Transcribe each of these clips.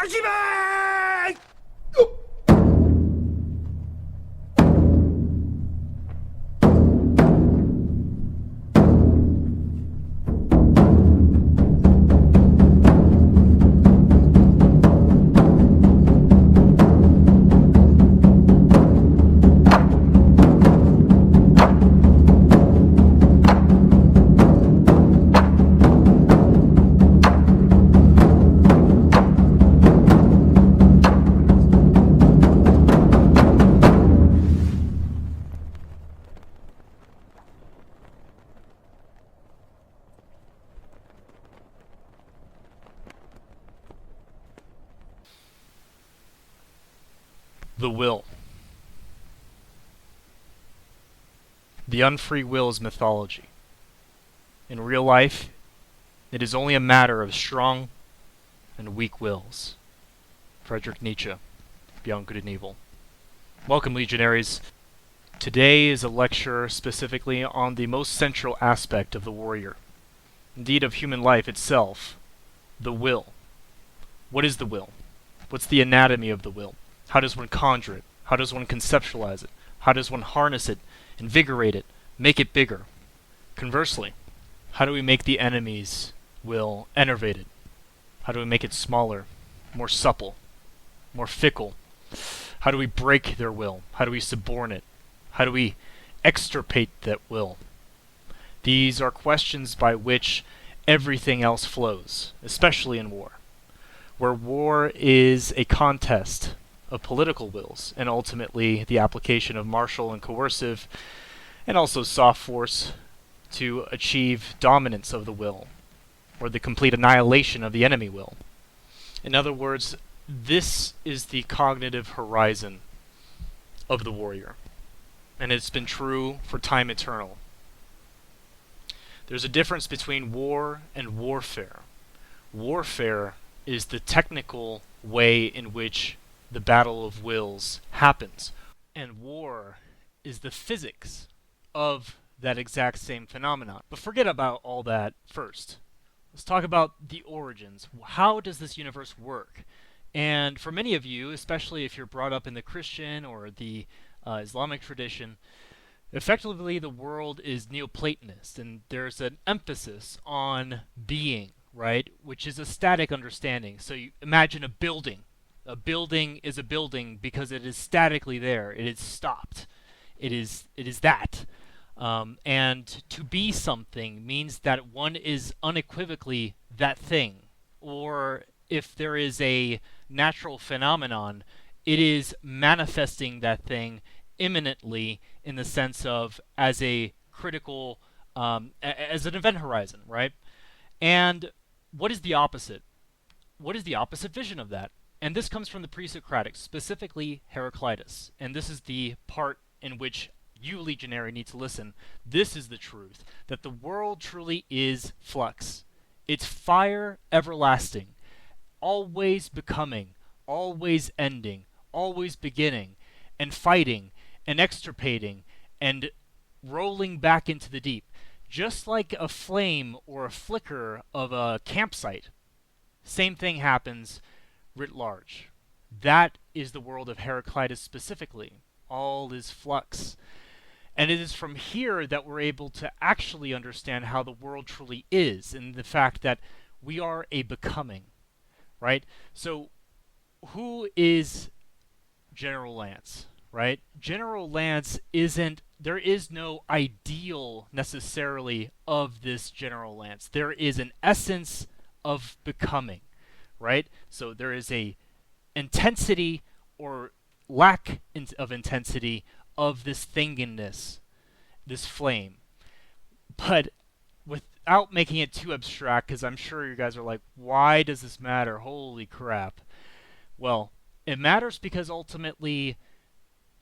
Hajime! The will. The unfree will is mythology. In real life, it is only a matter of strong and weak wills. Friedrich Nietzsche, Beyond Good and Evil. Welcome, Legionaries. Today is a lecture specifically on the most central aspect of the warrior, indeed of human life itself, the will. What is the will? What's the anatomy of the will? How does one conjure it? How does one conceptualize it? How does one harness it, invigorate it, make it bigger? Conversely, how do we make the enemy's will enervated? How do we make it smaller, more supple, more fickle? How do we break their will? How do we suborn it? How do we extirpate that will? These are questions by which everything else flows, especially in war, where war is a contest of political wills, and ultimately the application of martial and coercive, and also soft force to achieve dominance of the will, or the complete annihilation of the enemy will. In other words, this is the cognitive horizon of the warrior, and it's been true for time eternal. There's a difference between war and warfare. Warfare is the technical way in which the battle of wills happens, and war is the physics of that exact same phenomenon. But forget about all that first. Let's talk about the origins. How does this universe work? And for many of you, especially if you're brought up in the Christian or the Islamic tradition, effectively the world is Neoplatonist, and there's an emphasis on being, right? Which is a static understanding. So you imagine a building. A building is a building because it is statically there. It is stopped. It is that. And to be something means that one is unequivocally that thing. Or if there is a natural phenomenon, it is manifesting that thing imminently in the sense of as a critical, as an event horizon, right? And what is the opposite? What is the opposite vision of that? And this comes from the pre-Socratics, specifically Heraclitus. And this is the part in which you, Legionary, need to listen. This is the truth, that the world truly is flux. It's fire everlasting, always becoming, always ending, always beginning, and fighting, and extirpating, and rolling back into the deep. Just like a flame or a flicker of a campsite, same thing happens writ large. That is the world of Heraclitus specifically. All is flux. And it is from here that we're able to actually understand how the world truly is, and the fact that we are a becoming, right? So, who is General Lance, right? General Lance there is no ideal necessarily of this General Lance. There is an essence of becoming. Right? So there is a intensity or lack of intensity of this thinginess, this flame. But without making it too abstract, because I'm sure you guys are like, why does this matter? Holy crap. Well, it matters because ultimately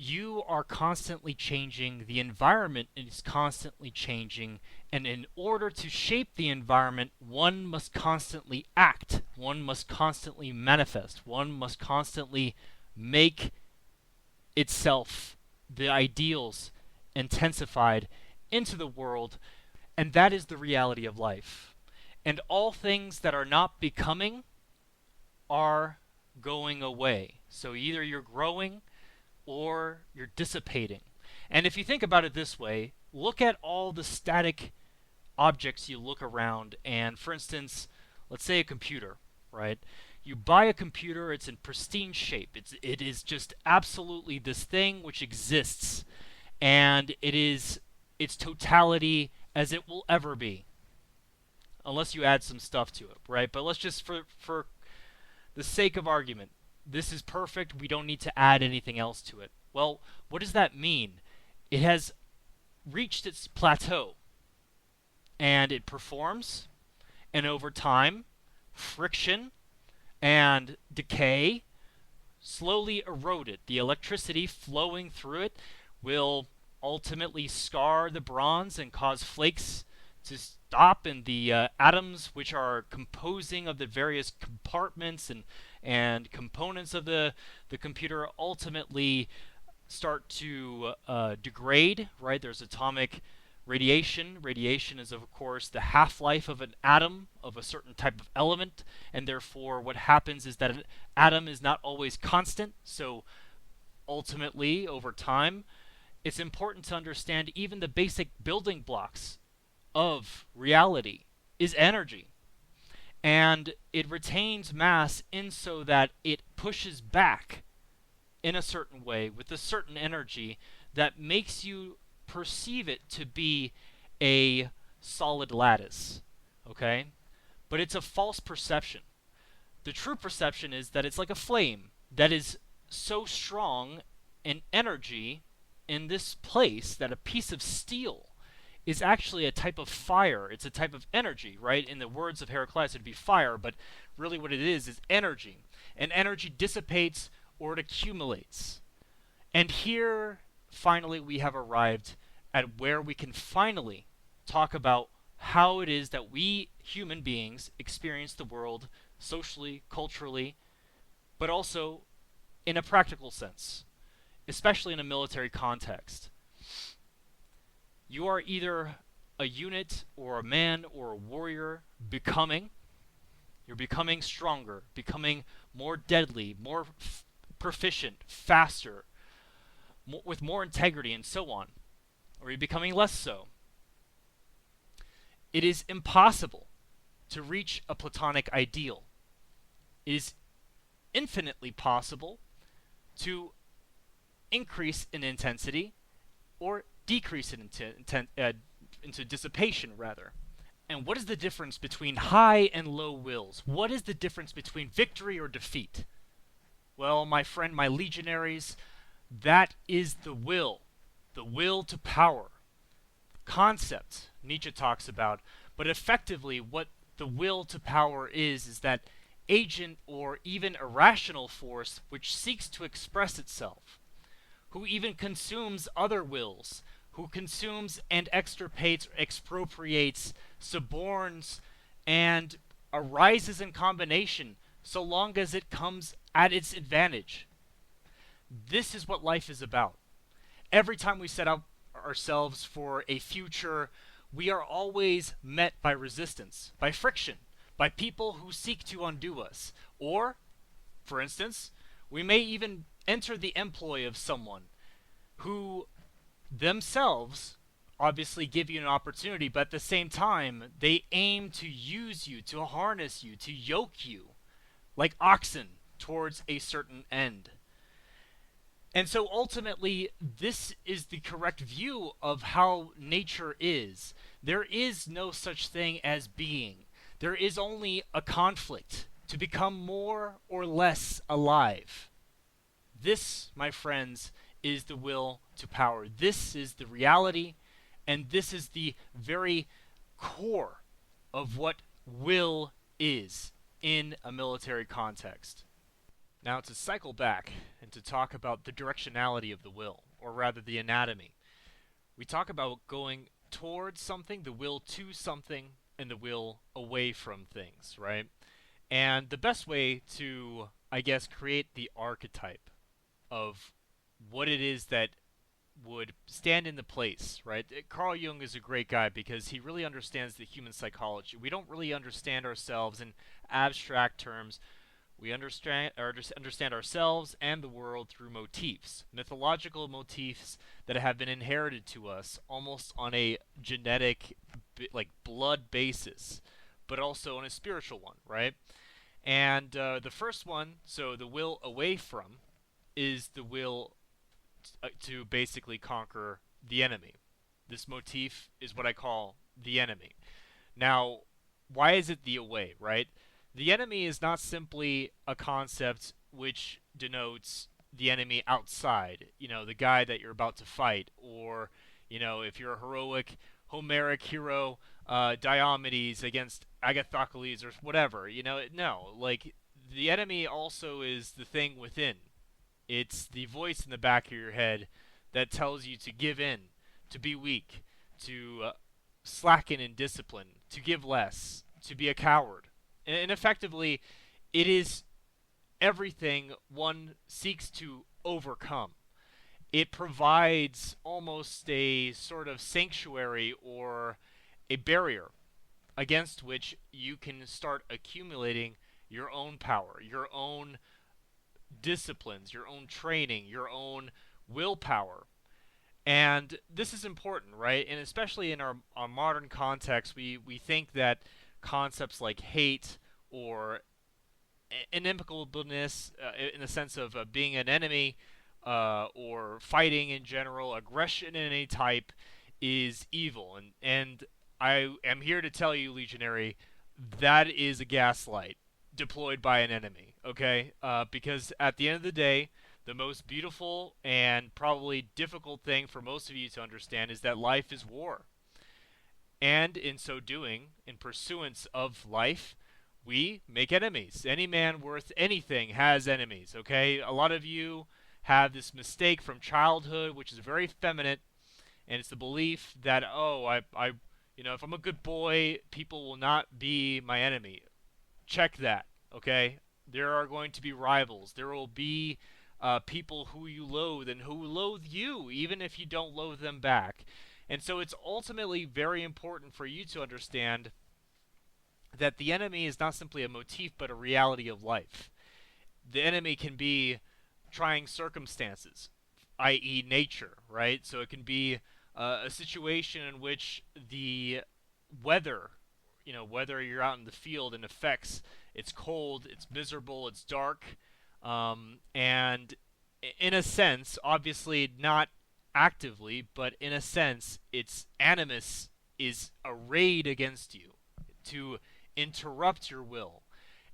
you are constantly changing, the environment is constantly changing, and in order to shape the environment, one must constantly act, one must constantly manifest, one must constantly make itself, the ideals, intensified into the world, and that is the reality of life. And all things that are not becoming are going away. So either you're growing or you're dissipating. And if you think about it this way, look at all the static objects you look around, and for instance, let's say a computer, right? You buy a computer, it's in pristine shape. It is just absolutely this thing which exists, and it is its totality as it will ever be, unless you add some stuff to it, right? But let's just, for the sake of argument, this is perfect. We don't need to add anything else to it. Well, what does that mean? It has reached its plateau, and it performs, and over time, friction and decay slowly erode it. The electricity flowing through it will ultimately scar the bronze and cause flakes to stop, and the atoms which are composing of the various compartments and components of the computer ultimately start to degrade, right? There's atomic radiation. Radiation is, of course, the half-life of an atom of a certain type of element, and therefore what happens is that an atom is not always constant, so ultimately, over time, it's important to understand even the basic building blocks of reality is energy. And it retains mass in so that it pushes back in a certain way with a certain energy that makes you perceive it to be a solid lattice, okay? But it's a false perception. The true perception is that it's like a flame that is so strong in energy in this place that a piece of steel is actually a type of fire. It's a type of energy, right? In the words of Heraclitus, it'd be fire, but really what it is energy. And energy dissipates or it accumulates. And here, finally, we have arrived at where we can finally talk about how it is that we human beings experience the world socially, culturally, but also in a practical sense, especially in a military context. You are either a unit or a man or a warrior becoming. You're becoming stronger, becoming more deadly, more proficient, faster, with more integrity, and so on. Or you're becoming less so. It is impossible to reach a Platonic ideal. It is infinitely possible to increase in intensity or decrease in into dissipation, rather. And what is the difference between high and low wills? What is the difference between victory or defeat? Well, my friend, my legionaries, that is the will to power. Concept Nietzsche talks about, but effectively what the will to power is that agent or even irrational force which seeks to express itself, who even consumes other wills, who consumes and extirpates, expropriates, suborns, and arises in combination so long as it comes at its advantage. This is what life is about. Every time we set out ourselves for a future, we are always met by resistance, by friction, by people who seek to undo us. Or, for instance, we may even enter the employ of someone who themselves obviously give you an opportunity, but at the same time, they aim to use you, to harness you, to yoke you, like oxen, towards a certain end. And so ultimately, this is the correct view of how nature is. There is no such thing as being. There is only a conflict to become more or less alive. This, my friends, is the will to power. This is the reality, and this is the very core of what will is in a military context. Now, to cycle back and to talk about the directionality of the will, or rather the anatomy, we talk about going towards something, the will to something, and the will away from things, right? And the best way to, I guess, create the archetype of what it is that would stand in the place, right? Carl Jung is a great guy because he really understands the human psychology. We don't really understand ourselves in abstract terms. We understand ourselves and the world through motifs, mythological motifs that have been inherited to us almost on a genetic, like blood basis, but also on a spiritual one, right? And the first one, so the will away from, is the will to basically conquer the enemy. This motif is what I call the enemy. Now, why is it the away, right? The enemy is not simply a concept which denotes the enemy outside, the guy that you're about to fight, or, if you're a heroic Homeric hero, Diomedes against Agathocles or whatever, no, like, the enemy also is the thing within. It's the voice in the back of your head that tells you to give in, to be weak, to slacken in discipline, to give less, to be a coward. And effectively, it is everything one seeks to overcome. It provides almost a sort of sanctuary or a barrier against which you can start accumulating your own power, your own disciplines, your own training, your own willpower. And this is important, right? And especially in our modern context, we think that concepts like hate or inimicableness, in the sense of being an enemy, or fighting in general, aggression in any type, is evil. And I am here to tell you, Legionary, that is a gaslight deployed by an enemy, okay? Because at the end of the day, the most beautiful and probably difficult thing for most of you to understand is that life is war. And in so doing, in pursuance of life, we make enemies. Any man worth anything has enemies, okay? A lot of you have this mistake from childhood, which is very feminine, and it's the belief that, if I'm a good boy, people will not be my enemy. Check that, okay? There are going to be rivals. There will be people who you loathe and who loathe you, even if you don't loathe them back. And so it's ultimately very important for you to understand that the enemy is not simply a motif, but a reality of life. The enemy can be trying circumstances, i.e. nature, right? So it can be a situation in which the weather, whether you're out in the field and affects, it's cold, it's miserable, it's dark, and in a sense, obviously not actively, but in a sense, its animus is arrayed against you to interrupt your will.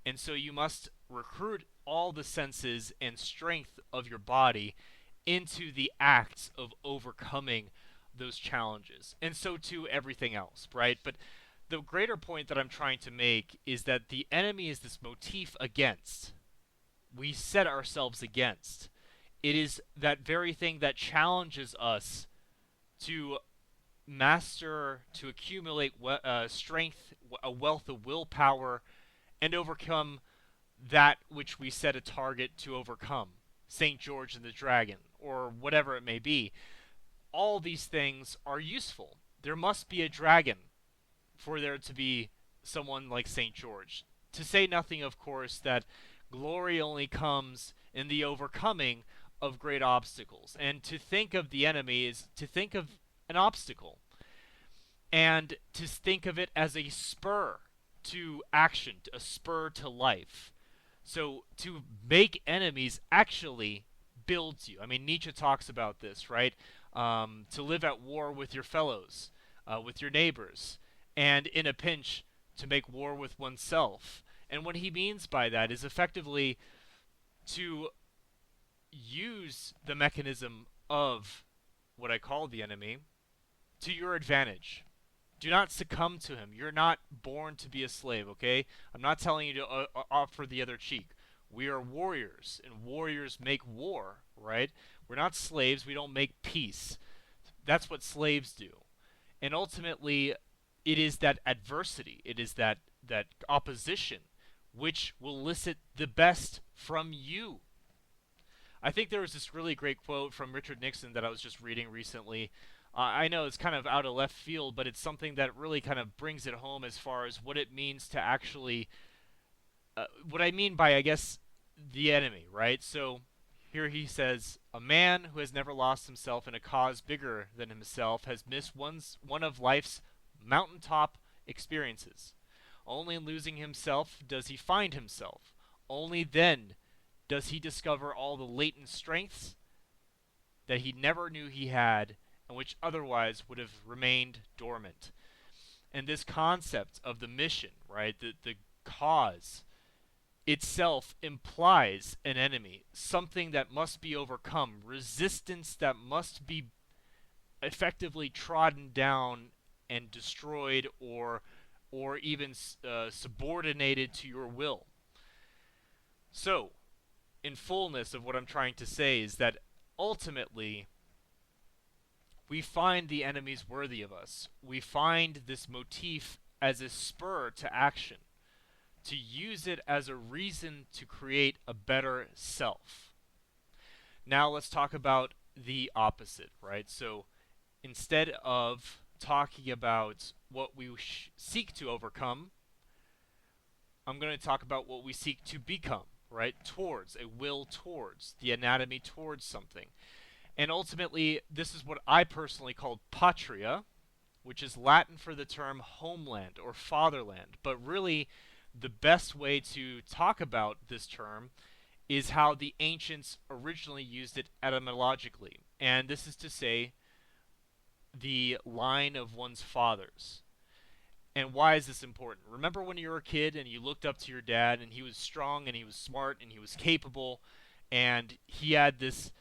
And so you must recruit all the senses and strength of your body into the acts of overcoming those challenges. And so too everything else, right? But the greater point that I'm trying to make is that the enemy is this motif against. We set ourselves against. It is that very thing that challenges us to master, to accumulate strength, a wealth of willpower, and overcome that which we set a target to overcome. St. George and the Dragon, or whatever it may be. All these things are useful. There must be a dragon for there to be someone like St. George. To say nothing, of course, that glory only comes in the overcoming of great obstacles. And to think of the enemy is to think of an obstacle. And to think of it as a spur to action, a spur to life. So to make enemies actually builds you. I mean, Nietzsche talks about this, right? To live at war with your fellows, with your neighbors, and in a pinch, to make war with oneself. And what he means by that is effectively to use the mechanism of what I call the enemy to your advantage. Do not succumb to him. You're not born to be a slave, okay? I'm not telling you to offer the other cheek. We are warriors, and warriors make war, right? We're not slaves. We don't make peace. That's what slaves do. And ultimately, it is that adversity, it is that opposition, which will elicit the best from you. I think there was this really great quote from Richard Nixon that I was just reading recently. I know it's kind of out of left field, but it's something that really kind of brings it home as far as what it means to actually what I mean by, I guess, the enemy, right? So here he says, a man who has never lost himself in a cause bigger than himself has missed one of life's mountaintop experiences. Only in losing himself does he find himself. Only then does he discover all the latent strengths that he never knew he had and which otherwise would have remained dormant. And this concept of the mission, right, the cause itself implies an enemy, something that must be overcome, resistance that must be effectively trodden down and destroyed, or even subordinated to your will. So, in fullness of what I'm trying to say is that ultimately we find the enemies worthy of us. We find this motif as a spur to action, to use it as a reason to create a better self. Now let's talk about the opposite, right? So instead of talking about what we seek to overcome, I'm going to talk about what we seek to become, right? Towards, a will towards, the anatomy towards something. And ultimately, this is what I personally call Patria, which is Latin for the term homeland or fatherland. But really, the best way to talk about this term is how the ancients originally used it etymologically. And this is to say, the line of one's fathers. And why is this important? Remember when you were a kid and you looked up to your dad and he was strong and he was smart and he was capable and he had this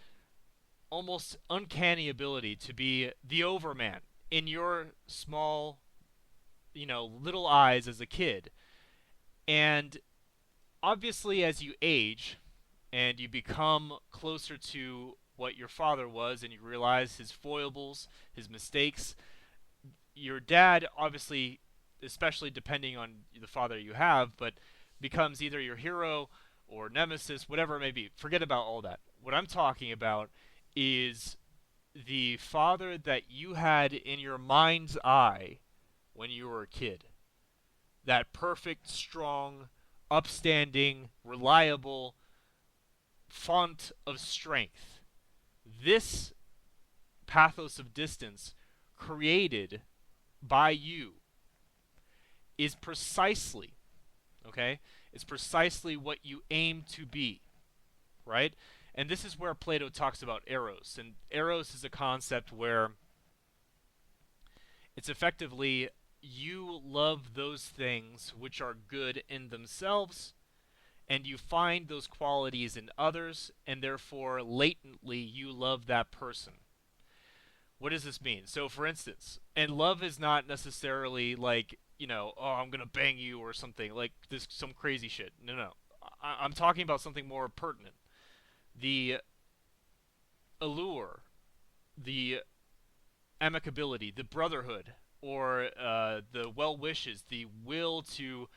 almost uncanny ability to be the overman in your small, little eyes as a kid. And obviously as you age and you become closer to what your father was and you realize his foibles, his mistakes, your dad obviously, especially depending on the father you have, but becomes either your hero or nemesis, whatever it may be. Forget about all that. What I'm talking about is the father that you had in your mind's eye when you were a kid. That perfect, strong, upstanding, reliable font of strength. This pathos of distance created by you is precisely, okay? It's precisely what you aim to be, right? And this is where Plato talks about eros. And eros is a concept where it's effectively you love those things which are good in themselves, and you find those qualities in others, and therefore latently you love that person. What does this mean? So, for instance, and love is not necessarily like, oh, I'm going to bang you or something, like this, some crazy shit. No. I'm talking about something more pertinent. The allure, the amicability, the brotherhood, or the well wishes, the will to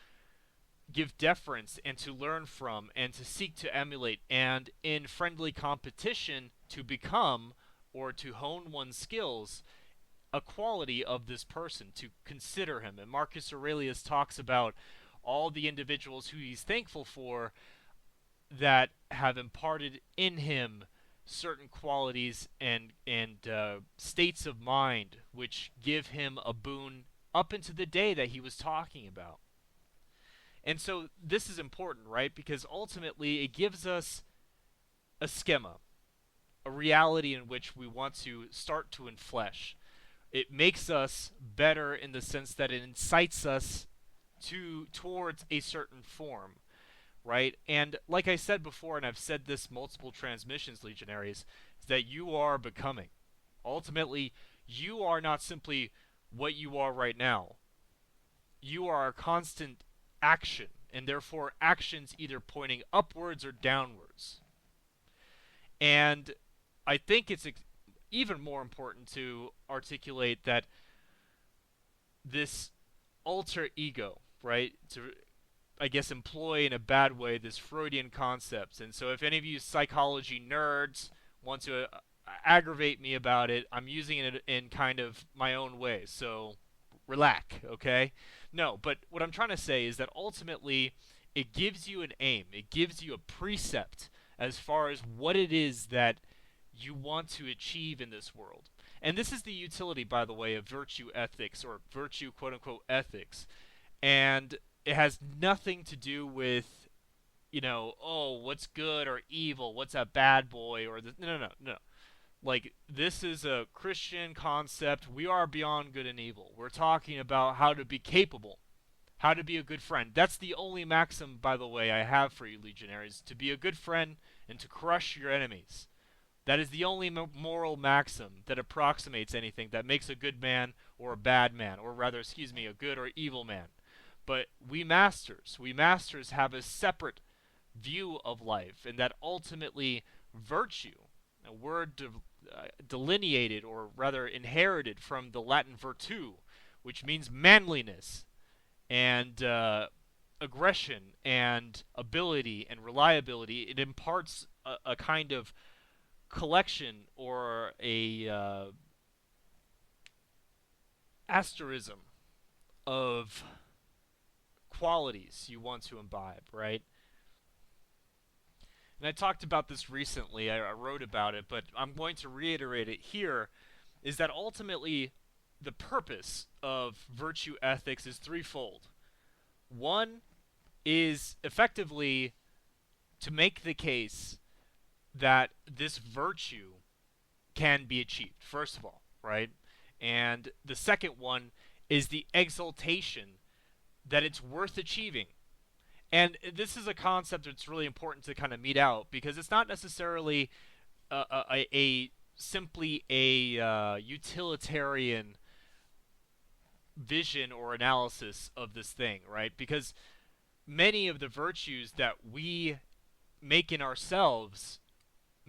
give deference and to learn from and to seek to emulate, and in friendly competition to become or to hone one's skills, a quality of this person, to consider him. And Marcus Aurelius talks about all the individuals who he's thankful for that have imparted in him certain qualities and states of mind which give him a boon up into the day that he was talking about. And so this is important, right? Because ultimately it gives us a schema, a reality in which we want to start to enflesh. It makes us better in the sense that it incites us towards a certain form, right? And like I said before, and I've said this multiple transmissions, Legionaries, is that you are becoming. Ultimately, you are not simply what you are right now. You are a constant action, and therefore actions either pointing upwards or downwards. And I think it's even more important to articulate that this alter ego, right, to, I guess, employ in a bad way this Freudian concept. And so if any of you psychology nerds want to aggravate me about it, I'm using it in kind of my own way. So relax, okay? No, but what I'm trying to say is that ultimately it gives you an aim. It gives you a precept as far as what it is that you want to achieve in this world. And this is the utility, by the way, of virtue ethics, or virtue quote-unquote ethics. And it has nothing to do with, oh, what's good or evil, what's a bad boy, or no. Like, this is a Christian concept. We are beyond good and evil. We're talking about how to be capable, how to be a good friend. That's the only maxim, by the way, I have for you, Legionaries, to be a good friend and to crush your enemies. That is the only moral maxim that approximates anything that makes a good man or a bad man, or rather, a good or evil man. But we masters have a separate view of life, and that ultimately virtue, a word delineated, or rather inherited from the Latin virtu, which means manliness and aggression and ability and reliability. It imparts a kind of collection, or a asterism of qualities you want to imbibe, right? And I talked about this recently, I wrote about it, but I'm going to reiterate it here, is that ultimately the purpose of virtue ethics is threefold. One is effectively to make the case that this virtue can be achieved, first of all, right? And the second one is the exaltation that it's worth achieving. And this is a concept that's really important to kind of meet out, because it's not necessarily simply a utilitarian vision or analysis of this thing, right? Because many of the virtues that we make in ourselves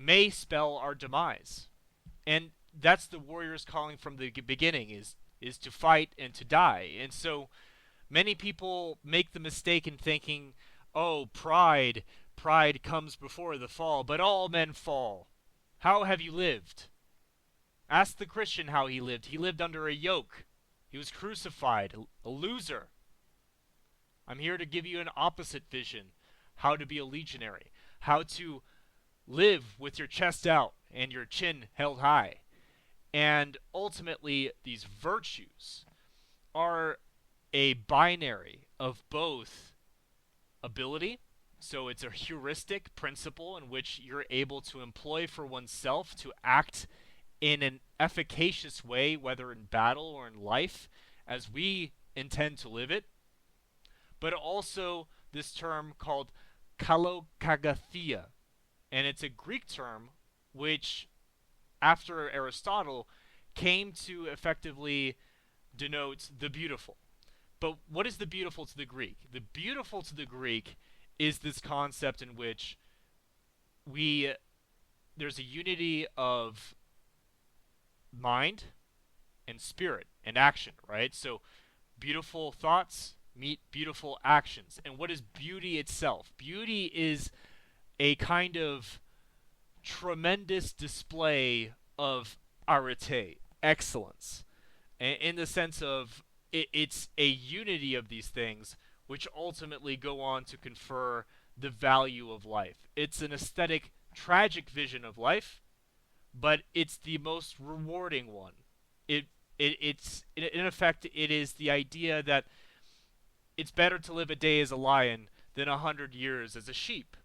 may spell our demise. And that's the warrior's calling from the beginning, is to fight and to die. And so many people make the mistake in thinking, oh, pride comes before the fall, but all men fall. How have you lived? Ask the Christian how he lived. He lived under a yoke. He was crucified, a loser. I'm here to give you an opposite vision, how to be a legionary, how to live with your chest out and your chin held high. And ultimately, these virtues are a binary of both ability, so it's a heuristic principle in which you're able to employ for oneself to act in an efficacious way, whether in battle or in life, as we intend to live it, but also this term called kalokagathia, and it's a Greek term which, after Aristotle, came to effectively denote the beautiful. But what is the beautiful to the Greek? The beautiful to the Greek is this concept in which there's a unity of mind and spirit and action, right? So beautiful thoughts meet beautiful actions. And what is beauty itself? Beauty is a kind of tremendous display of arete, excellence, in the sense of it's a unity of these things which ultimately go on to confer the value of life. It's an aesthetic, tragic vision of life, but it's the most rewarding one. It's in effect, it is the idea that it's better to live a day as a lion than 100 years as a sheep.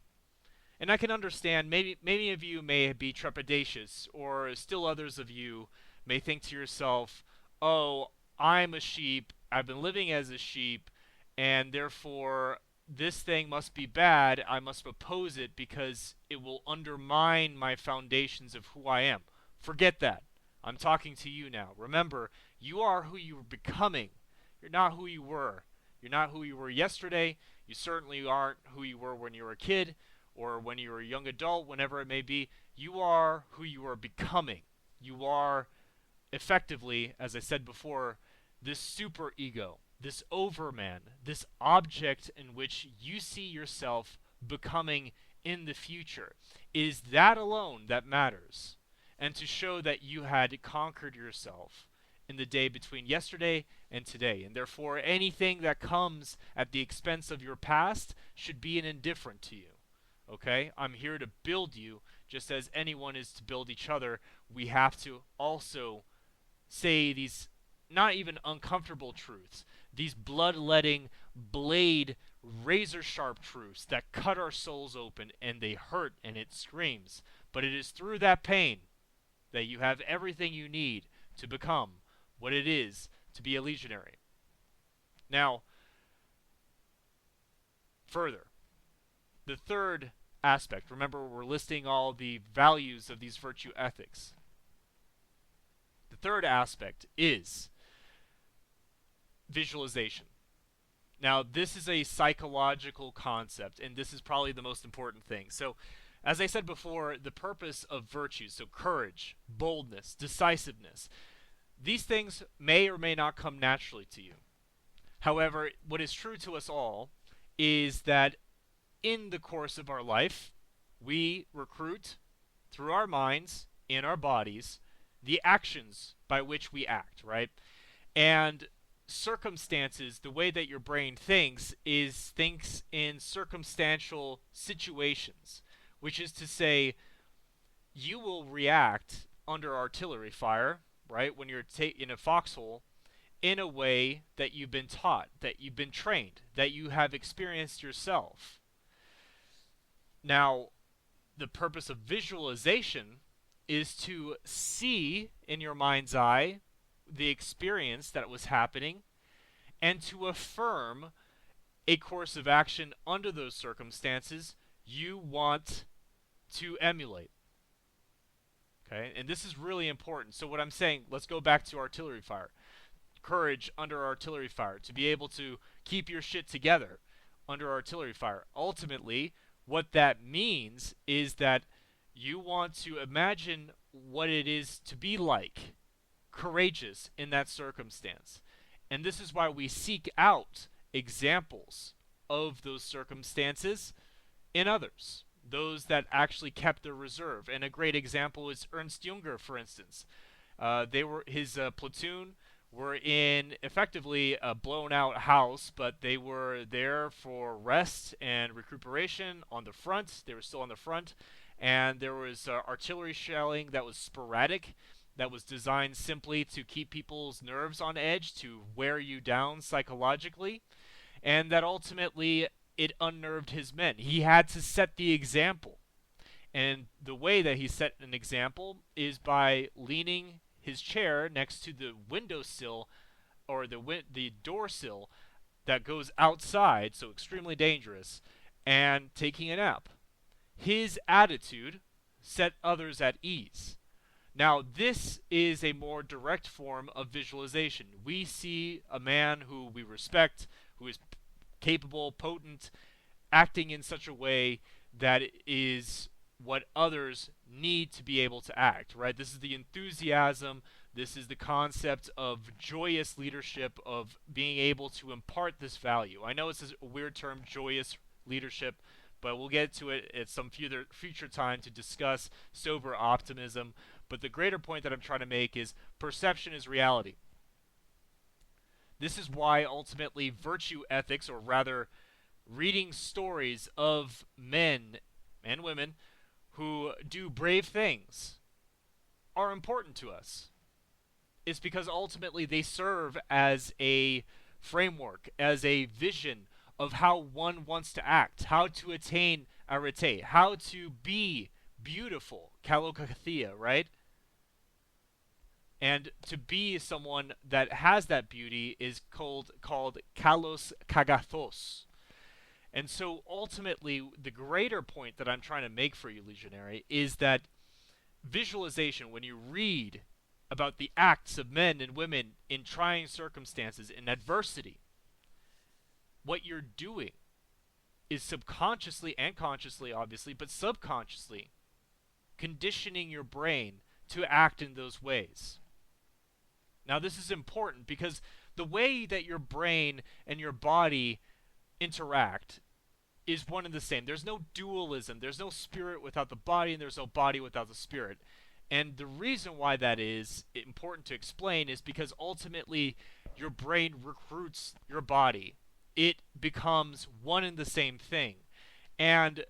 And I can understand, many of you may be trepidatious, or still others of you may think to yourself, oh, I'm a sheep, I've been living as a sheep, and therefore this thing must be bad, I must oppose it because it will undermine my foundations of who I am. Forget that. I'm talking to you now. Remember, you are who you're becoming. You're not who you were. You're not who you were yesterday. You certainly aren't who you were when you were a kid, or when you were a young adult, whenever it may be. You are who you are becoming. You are effectively, as I said before, this superego, this overman, this object in which you see yourself becoming in the future. It is that alone that matters. And to show that you had conquered yourself in the day between yesterday and today. And therefore, anything that comes at the expense of your past should be an indifferent to you. Okay? I'm here to build you, just as anyone is to build each other. We have to also say these not even uncomfortable truths, these bloodletting, blade, razor sharp truths that cut our souls open and they hurt and it screams. But it is through that pain that you have everything you need to become what it is to be a legionary. Now, further, the third aspect, remember we're listing all the values of these virtue ethics. The third aspect is visualization. Now, this is a psychological concept, and this is probably the most important thing. So, as I said before, the purpose of virtues, so courage, boldness, decisiveness, these things may or may not come naturally to you. However, what is true to us all is that in the course of our life, we recruit through our minds, in our bodies, the actions by which we act, right? And circumstances, the way that your brain thinks, is thinks in circumstantial situations, which is to say, you will react under artillery fire, right, when you're in a foxhole, in a way that you've been taught, that you've been trained, that you have experienced yourself. Now, the purpose of visualization is to see in your mind's eye the experience that was happening and to affirm a course of action under those circumstances you want to emulate. Okay? And this is really important. So what I'm saying, let's go back to artillery fire. Courage under artillery fire, to be able to keep your shit together under artillery fire. Ultimately, what that means is that you want to imagine what it is to be like, courageous in that circumstance. And this is why we seek out examples of those circumstances in others, those that actually kept their reserve. And a great example is Ernst Junger, for instance. His platoon were in effectively a blown out house, but they were there for rest and recuperation on the front. They were still on the front, and there was artillery shelling that was sporadic, that was designed simply to keep people's nerves on edge, to wear you down psychologically, and that ultimately it unnerved his men. He had to set the example. And the way that he set an example is by leaning his chair next to the windowsill or the door sill that goes outside, so extremely dangerous, and taking a nap. His attitude set others at ease. Now, this is a more direct form of visualization. We see a man who we respect, who is capable, potent, acting in such a way that is what others need to be able to act, right? This is the enthusiasm, this is the concept of joyous leadership, of being able to impart this value. I know it's a weird term, joyous leadership, but we'll get to it at some future time to discuss sober optimism. But the greater point that I'm trying to make is perception is reality. This is why ultimately virtue ethics, or rather reading stories of men and women who do brave things, are important to us. It's because ultimately they serve as a framework, as a vision of how one wants to act, how to attain arete, how to be beautiful, kalokathia, right? And to be someone that has that beauty is called kalos kagathos. And so ultimately, the greater point that I'm trying to make for you, Legionary, is that visualization, when you read about the acts of men and women in trying circumstances, in adversity, what you're doing is subconsciously and consciously, obviously, but subconsciously conditioning your brain to act in those ways. Now, this is important because the way that your brain and your body interact is one and the same. There's no dualism. There's no spirit without the body, and there's no body without the spirit. And the reason why that is important to explain is because ultimately your brain recruits your body. It becomes one and the same thing. And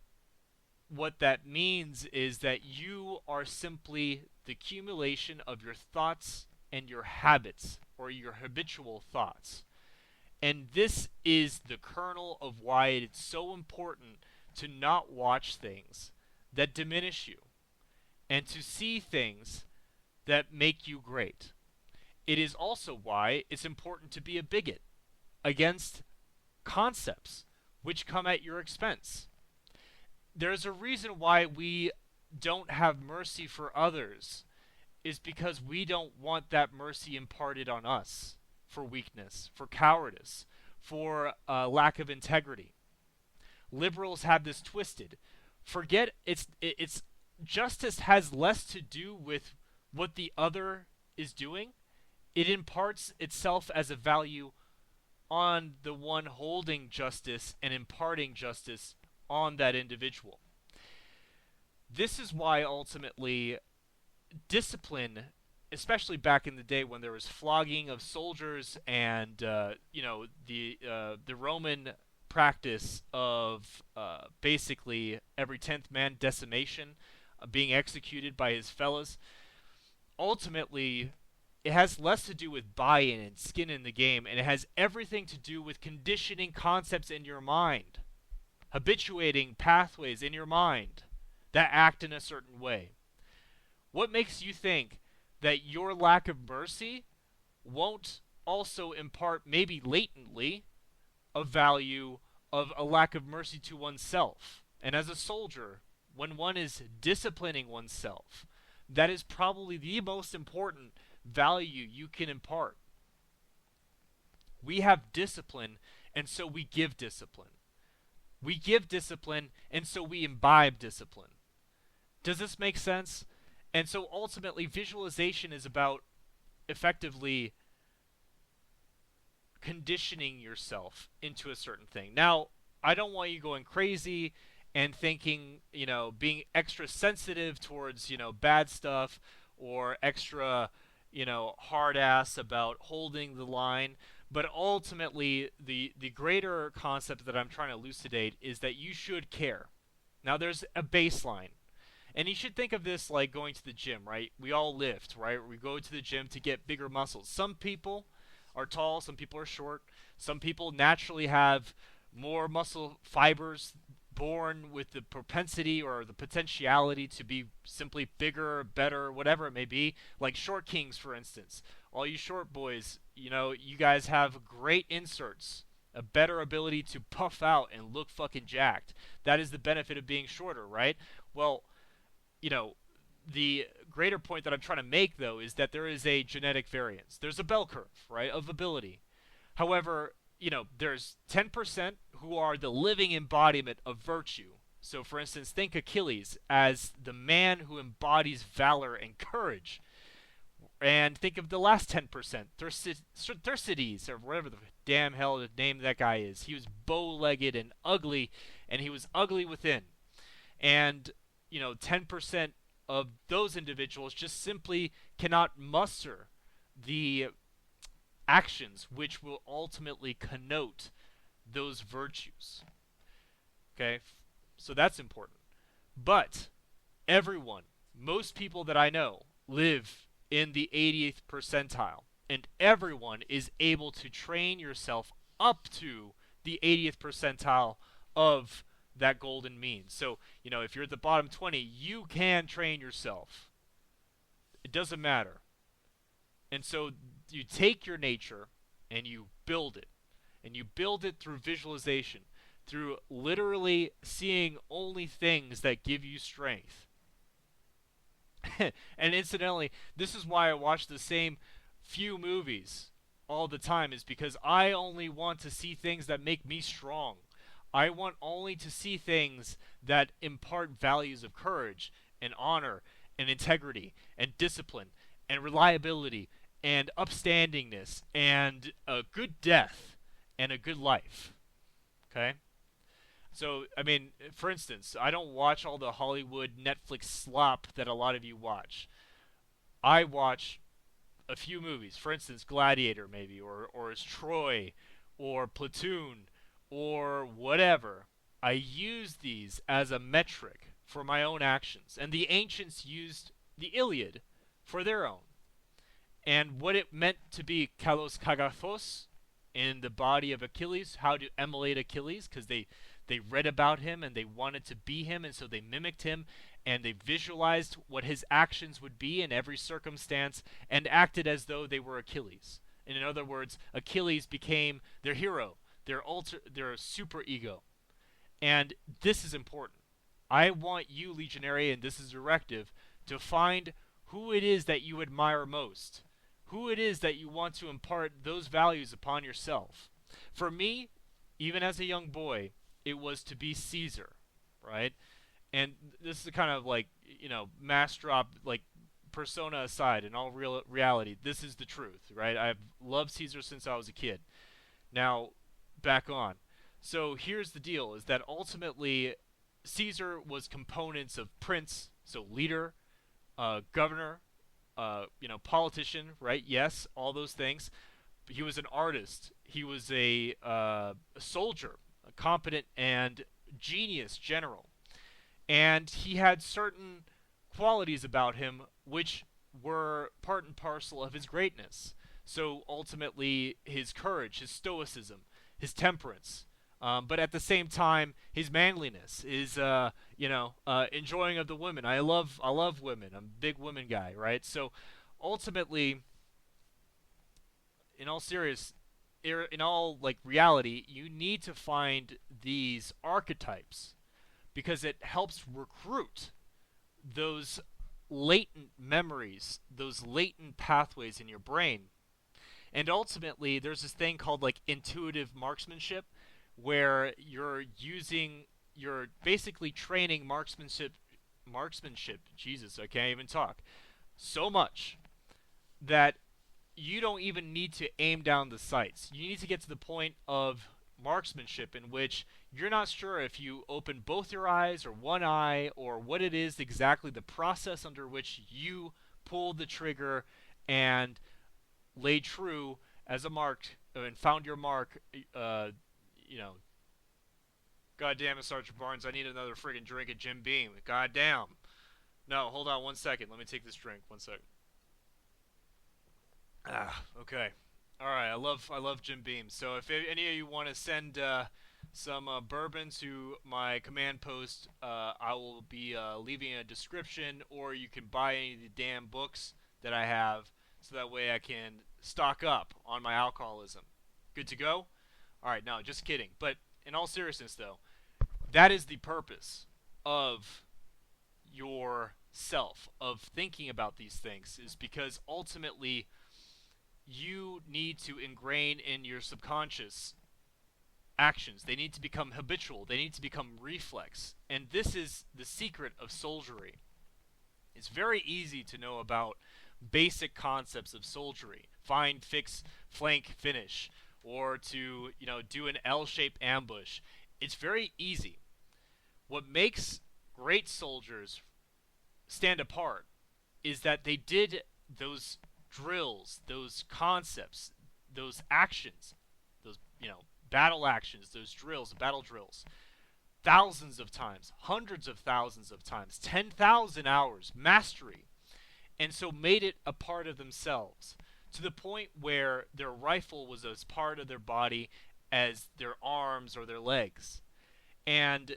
what that means is that you are simply the accumulation of your thoughts and your habits, or your habitual thoughts. And this is the kernel of why it's so important to not watch things that diminish you and to see things that make you great. It is also why it's important to be a bigot against concepts which come at your expense. There's a reason why we don't have mercy for others, is because we don't want that mercy imparted on us for weakness, for cowardice, for lack of integrity. Liberals have this twisted. Forget it's justice has less to do with what the other is doing. It imparts itself as a value on the one holding justice and imparting justice on that individual. This is why ultimately discipline, especially back in the day when there was flogging of soldiers and the Roman practice of basically every 10th man decimation, being executed by his fellows. Ultimately, it has less to do with buy-in and skin in the game, and it has everything to do with conditioning concepts in your mind, habituating pathways in your mind that act in a certain way. What makes you think that your lack of mercy won't also impart, maybe latently, a value of a lack of mercy to oneself? And as a soldier, when one is disciplining oneself, that is probably the most important value you can impart. We have discipline, and so we give discipline. We give discipline, and so we imbibe discipline. Does this make sense? And so ultimately, visualization is about effectively conditioning yourself into a certain thing. Now, I don't want you going crazy and thinking, being extra sensitive towards, bad stuff, or extra, hard ass about holding the line. But ultimately, the greater concept that I'm trying to elucidate is that you should care. Now, there's a baseline. And you should think of this like going to the gym, right? We all lift, right? We go to the gym to get bigger muscles. Some people are tall, some people are short. Some people naturally have more muscle fibers, born with the propensity or the potentiality to be simply bigger, better, whatever it may be. Like short kings, for instance. All you short boys, you guys have great inserts, a better ability to puff out and look fucking jacked. That is the benefit of being shorter, right? Well, the greater point that I'm trying to make, though, is that there is a genetic variance. There's a bell curve, right, of ability. However, there's 10% who are the living embodiment of virtue. So, for instance, think Achilles as the man who embodies valor and courage. And think of the last 10%, Thucydides, or whatever the damn hell the name of that guy is. He was bow-legged and ugly, and he was ugly within. And 10% of those individuals just simply cannot muster the actions which will ultimately connote those virtues. Okay? So that's important. But everyone, most people that I know, live in the 80th percentile. And everyone is able to train yourself up to the 80th percentile of that golden mean. So, if you're at the bottom 20, you can train yourself. It doesn't matter. And so you take your nature and you build it. And you build it through visualization, through literally seeing only things that give you strength. And incidentally, this is why I watch the same few movies all the time, is because I only want to see things that make me strong. I want only to see things that impart values of courage and honor and integrity and discipline and reliability and upstandingness and a good death and a good life. Okay? So, for instance, I don't watch all the Hollywood Netflix slop that a lot of you watch. I watch a few movies, for instance, Gladiator, maybe, or is Troy, or Platoon, or whatever. I use these as a metric for my own actions, and the ancients used the Iliad for their own. And what it meant to be kalos kagathos in the body of Achilles, how to emulate Achilles, because they read about him and they wanted to be him, and so they mimicked him and they visualized what his actions would be in every circumstance and acted as though they were Achilles. And in other words, Achilles became their hero, their super ego. And this is important. I want you, Legionary, and this is directive, to find who it is that you admire most, who it is that you want to impart those values upon yourself. For me, even as a young boy, it was to be Caesar, right? And this is kind of like, mass drop, like persona aside, in all reality, this is the truth, right? I've loved Caesar since I was a kid. Now, back on. So here's the deal, is that ultimately Caesar was components of prince, so leader, governor, politician, right? Yes, all those things. But he was an artist. He was a soldier, a competent and genius general. And he had certain qualities about him which were part and parcel of his greatness. So ultimately, his courage, his stoicism, his temperance, but at the same time, his manliness, his enjoying of the women. I love women. I'm a big women guy, right? So ultimately, in all like reality, you need to find these archetypes because it helps recruit those latent memories, those latent pathways in your brain. And ultimately, there's this thing called like intuitive marksmanship, where you're basically training marksmanship, Jesus, I can't even talk, so much that you don't even need to aim down the sights. You need to get to the point of marksmanship in which you're not sure if you open both your eyes or one eye or what it is exactly, the process under which you pulled the trigger and lay true as a mark and found your mark. God damn it, Sergeant Barnes, I need another friggin' drink of Jim Beam. God damn. No, hold on 1 second. Let me take this drink. 1 second. Okay. Alright, I love Jim Beam. So if any of you want to send some bourbon to my command post, I will be leaving a description, or you can buy any of the damn books that I have, so that way I can stock up on my alcoholism. Good to go? Alright, no, just kidding. But in all seriousness, though, that is the purpose of yourself, of thinking about these things, is because ultimately you need to ingrain in your subconscious actions. They need to become habitual. They need to become reflex. And this is the secret of soldiery. It's very easy to know about basic concepts of soldiery. Find, fix, flank, finish. Or to, do an L-shaped ambush. It's very easy. What makes great soldiers stand apart is that they did those drills, those concepts, those actions, those, battle actions, those drills, battle drills, thousands of times, hundreds of thousands of times, 10,000 hours, mastery, and so made it a part of themselves, to the point where their rifle was as part of their body as their arms or their legs. And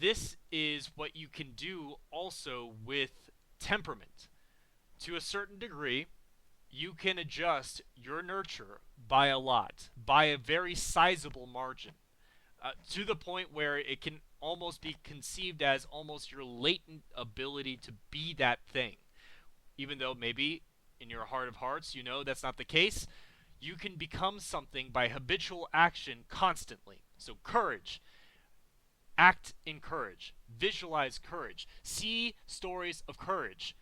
this is what you can do also with temperament. To a certain degree, you can adjust your nurture by a lot, by a very sizable margin, to the point where it can almost be conceived as almost your latent ability to be that thing. Even though maybe in your heart of hearts you know that's not the case, you can become something by habitual action constantly. So courage. Act in courage. Visualize courage. See stories of courage.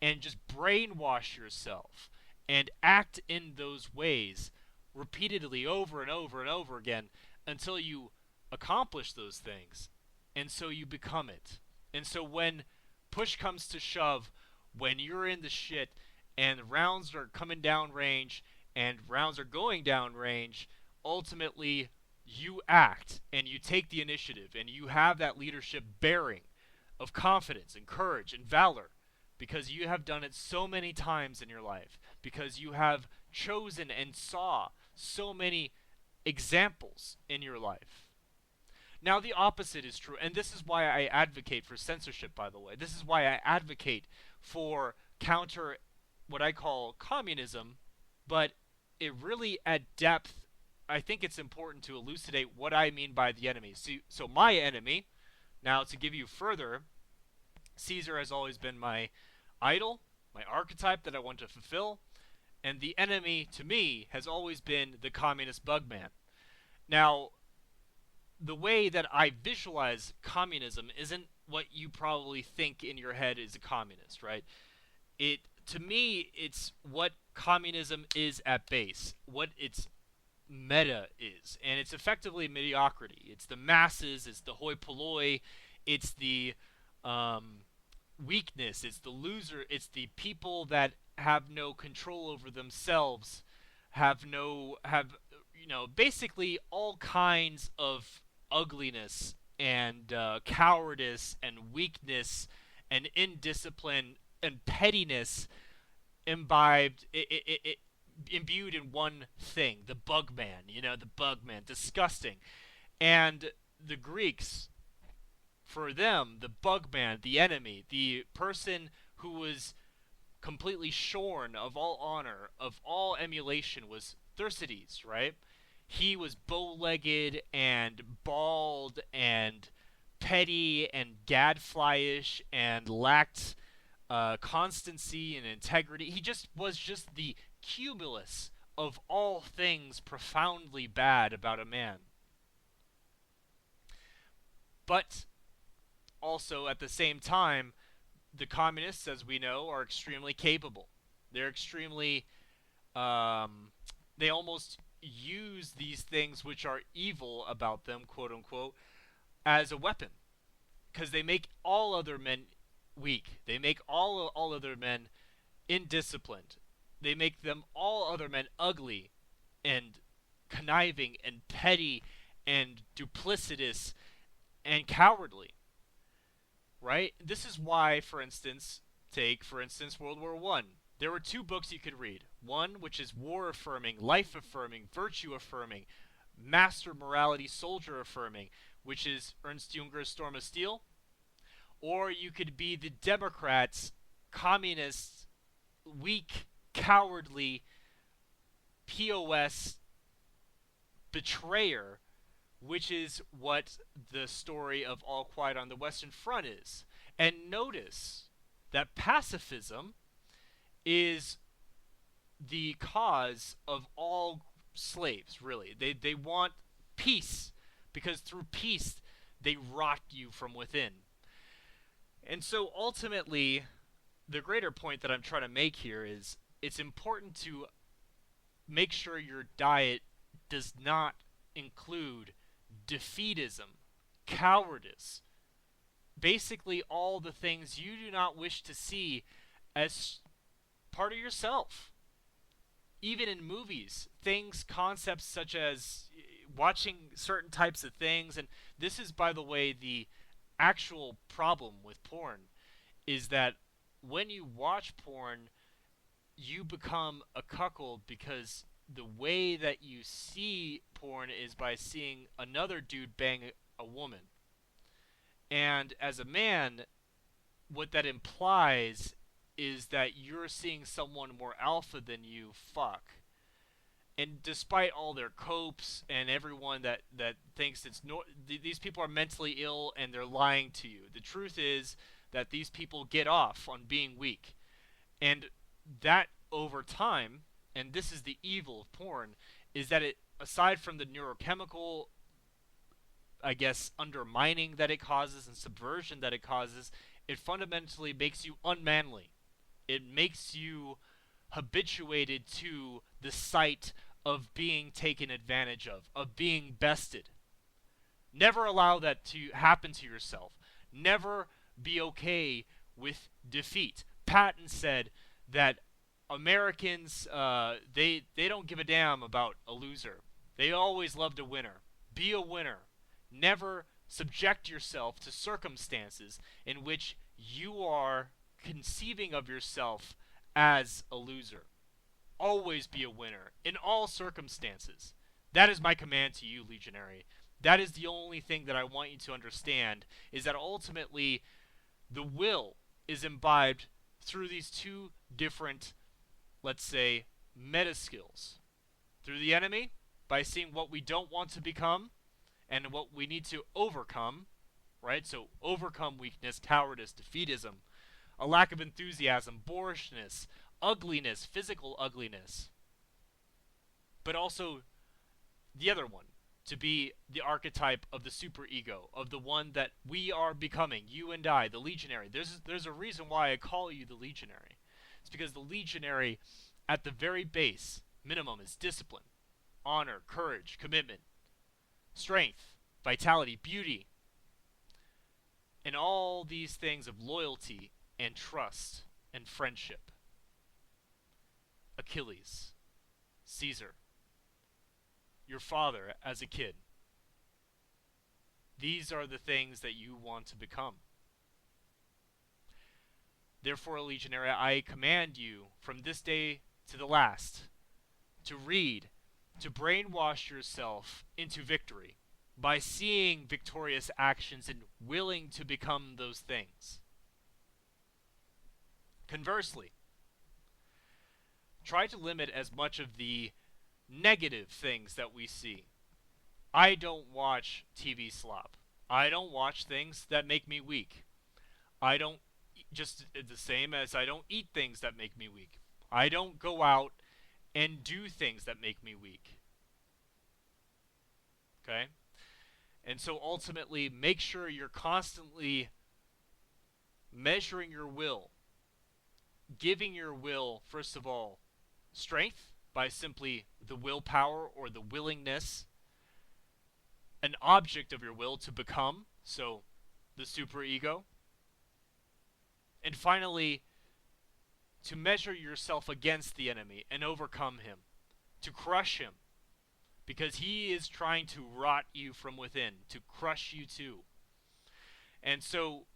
And just brainwash yourself. And act in those ways repeatedly over and over and over again until you accomplish those things. And so you become it. And so when push comes to shove, when you're in the shit and rounds are coming down range and rounds are going down range, ultimately you act and you take the initiative and you have that leadership bearing of confidence and courage and valor because you have done it so many times in your life, because you have chosen and saw so many examples in your life. Now, the opposite is true, and this is why I advocate for censorship, by the way. This is why I advocate for counter what I call communism, but it really, at depth, I think it's important to elucidate what I mean by the enemy. So my enemy, now to give you further, Caesar has always been my idol, my archetype that I want to fulfill, and the enemy, to me, has always been the communist bugman. Now, the way that I visualize communism isn't what you probably think in your head is a communist, right? To me, it's what communism is at base, what its meta is, and it's effectively mediocrity. It's the masses, it's the hoi polloi, it's the weakness, it's the loser, it's the people that have no control over themselves, have basically all kinds of ugliness and cowardice and weakness and indiscipline and pettiness imbued in one thing, the bugman, the bugman, disgusting. And the Greeks, for them, the bugman, the enemy, the person who was completely shorn of all honor, of all emulation, was Thersites, right? He was bow-legged and bald and petty and gadflyish and lacked constancy and integrity. He was just the cumulus of all things profoundly bad about a man. But also, at the same time, the communists, as we know, are extremely capable. They're extremely... they almost use these things which are evil about them, quote-unquote, as a weapon. Because they make all other men weak. They make all other men indisciplined. They make them all other men ugly and conniving and petty and duplicitous and cowardly. Right? This is why, for instance, World War I. There were two books you could read. One, which is war-affirming, life-affirming, virtue-affirming, master morality, soldier-affirming, which is Ernst Junger's Storm of Steel. Or you could be the Democrats, communists, weak, cowardly, POS betrayer, which is what the story of All Quiet on the Western Front is. And notice that pacifism is the cause of all slaves, really. They want peace, because through peace they rot you from within. And so ultimately, the greater point that I'm trying to make here is it's important to make sure your diet does not include defeatism, cowardice, basically all the things you do not wish to see as part of yourself. Even in movies, concepts such as watching certain types of things, and this is, by the way, the actual problem with porn, is that when you watch porn, you become a cuckold because the way that you see porn is by seeing another dude bang a woman. And as a man, what that implies is that you're seeing someone more alpha than you fuck. And despite all their copes and everyone that thinks these people are mentally ill and they're lying to you. The truth is that these people get off on being weak. And that over time, and this is the evil of porn, is that it, aside from the neurochemical, I guess, undermining that it causes and subversion that it causes, it fundamentally makes you unmanly. It makes you habituated to the sight of being taken advantage of being bested. Never allow that to happen to yourself. Never be okay with defeat. Patton said that Americans, they don't give a damn about a loser. They always loved a winner. Be a winner. Never subject yourself to circumstances in which you are conceiving of yourself as a loser. Always be a winner in all circumstances. That is my command to you, Legionary. That is the only thing that I want you to understand, is that ultimately the will is imbibed through these two different, let's say, meta skills. Through the enemy, by seeing what we don't want to become and what we need to overcome, right? So overcome weakness, cowardice, defeatism, a lack of enthusiasm, boorishness, ugliness, physical ugliness. But also the other one, to be the archetype of the superego, of the one that we are becoming, you and I, the Legionary. There's a reason why I call you the Legionary. It's because the Legionary, at the very base, minimum, is discipline, honor, courage, commitment, strength, vitality, beauty, and all these things of loyalty and trust and friendship. Achilles, Caesar, your father as a kid. These are the things that you want to become. Therefore, Legionary, I command you from this day to the last to read, to brainwash yourself into victory by seeing victorious actions and willing to become those things. Conversely, try to limit as much of the negative things that we see. I don't watch TV slop. I don't watch things that make me weak. I don't, just the same as I don't eat things that make me weak. I don't go out and do things that make me weak. Okay? And so ultimately, make sure you're constantly measuring your will, giving your will, first of all, strength by simply the willpower or the willingness, an object of your will to become, so the superego. And finally, to measure yourself against the enemy and overcome him, to crush him, because he is trying to rot you from within, to crush you too. And so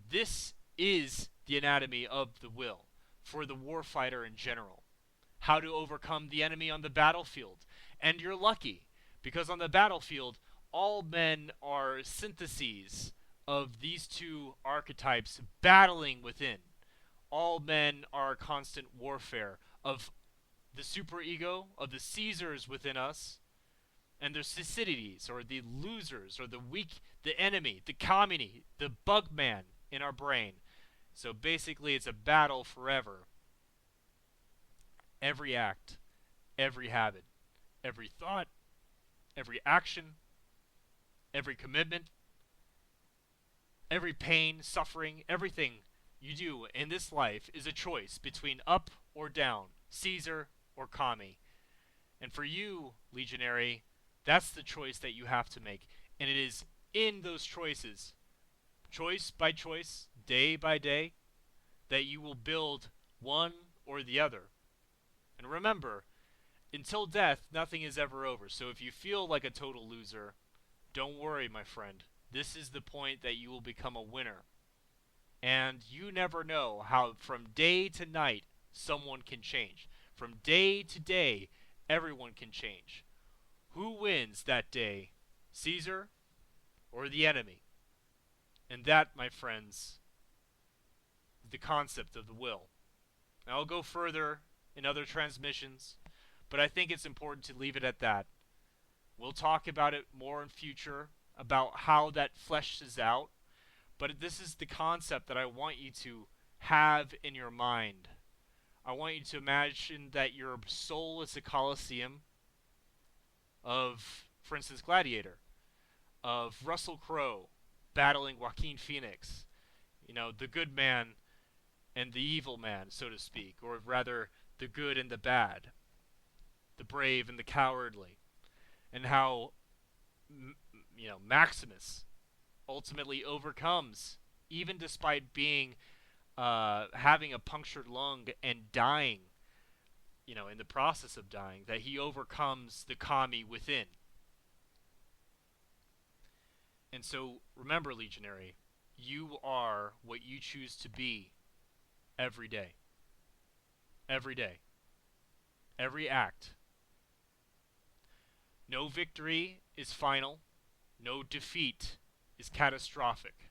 this is the anatomy of the will for the warfighter in general. How to overcome the enemy on the battlefield. And you're lucky, because on the battlefield, all men are syntheses of these two archetypes battling within. All men are constant warfare of the superego, of the Caesars within us, and the Thucydides, or the losers, or the weak, the enemy, the commune, the bugman in our brain. So basically it's a battle forever. Every act, every habit, every thought, every action, every commitment, every pain, suffering, everything you do in this life is a choice between up or down, Caesar or commie. And for you, Legionary, that's the choice that you have to make. And it is in those choices, choice by choice, day by day, that you will build one or the other. And remember, until death, nothing is ever over. So if you feel like a total loser, don't worry, my friend. This is the point that you will become a winner. And you never know how from day to night someone can change. From day to day, everyone can change. Who wins that day, Caesar or the enemy? And that, my friends, is the concept of the will. Now, I'll go further in other transmissions, but I think it's important to leave it at that. We'll talk about it more in future, about how that fleshes out, but this is the concept that I want you to have in your mind. I want you to imagine that your soul is a coliseum of, for instance, Gladiator, of Russell Crowe battling Joaquin Phoenix, the good man and the evil man, so to speak, or rather the good and the bad, the brave and the cowardly, and how Maximus ultimately overcomes, even despite being having a punctured lung and dying in the process of dying, that he overcomes the kami within. And so remember, Legionary, you are what you choose to be every day. Every day. Every act. No victory is final. No defeat is catastrophic.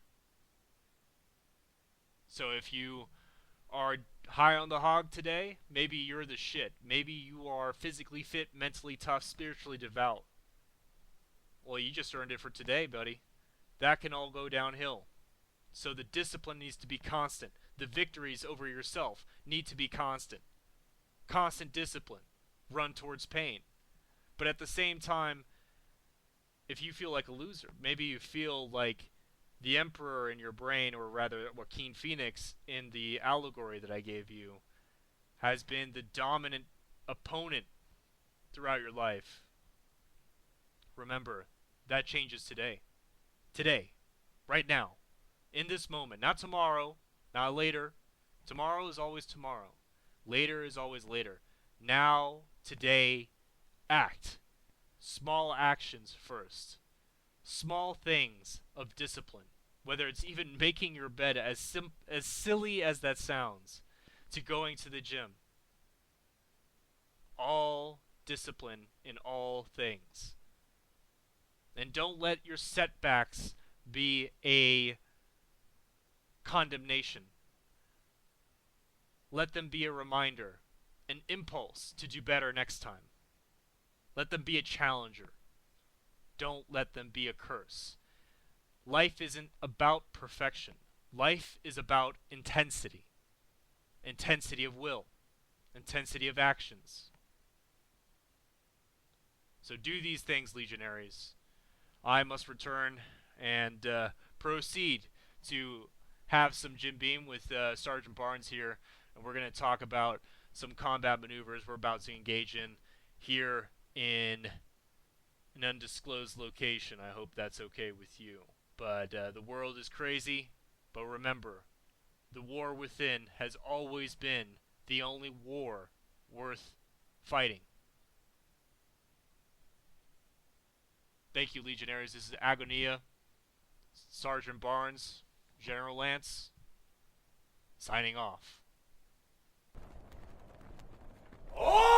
So if you are high on the hog today, maybe you're the shit. Maybe you are physically fit, mentally tough, spiritually devout. Well, you just earned it for today, buddy. That can all go downhill. So the discipline needs to be constant. The victories over yourself need to be constant. Constant discipline. Run towards pain. But at the same time, if you feel like a loser, maybe you feel like the Emperor in your brain, or rather Joaquin Phoenix in the allegory that I gave you, has been the dominant opponent throughout your life. Remember, that changes today. Today. Right now. In this moment. Not tomorrow. Not later. Tomorrow is always tomorrow. Later is always later. Now, today, act. Small actions first. Small things of discipline. Whether it's even making your bed, as silly as that sounds, to going to the gym. All discipline in all things. And don't let your setbacks be a condemnation. Let them be a reminder, an impulse to do better next time. Let them be a challenger. Don't let them be a curse. Life isn't about perfection. Life is about intensity. Intensity of will. Intensity of actions. So do these things, Legionaries. I must return and proceed to have some Jim Beam with Sergeant Barnes here, and we're going to talk about some combat maneuvers we're about to engage in here in an undisclosed location. I hope that's okay with you. But the world is crazy, but remember, the war within has always been the only war worth fighting. Thank you, Legionaries. This is Agonia, Sergeant Barnes, General Lance, signing off. Oh!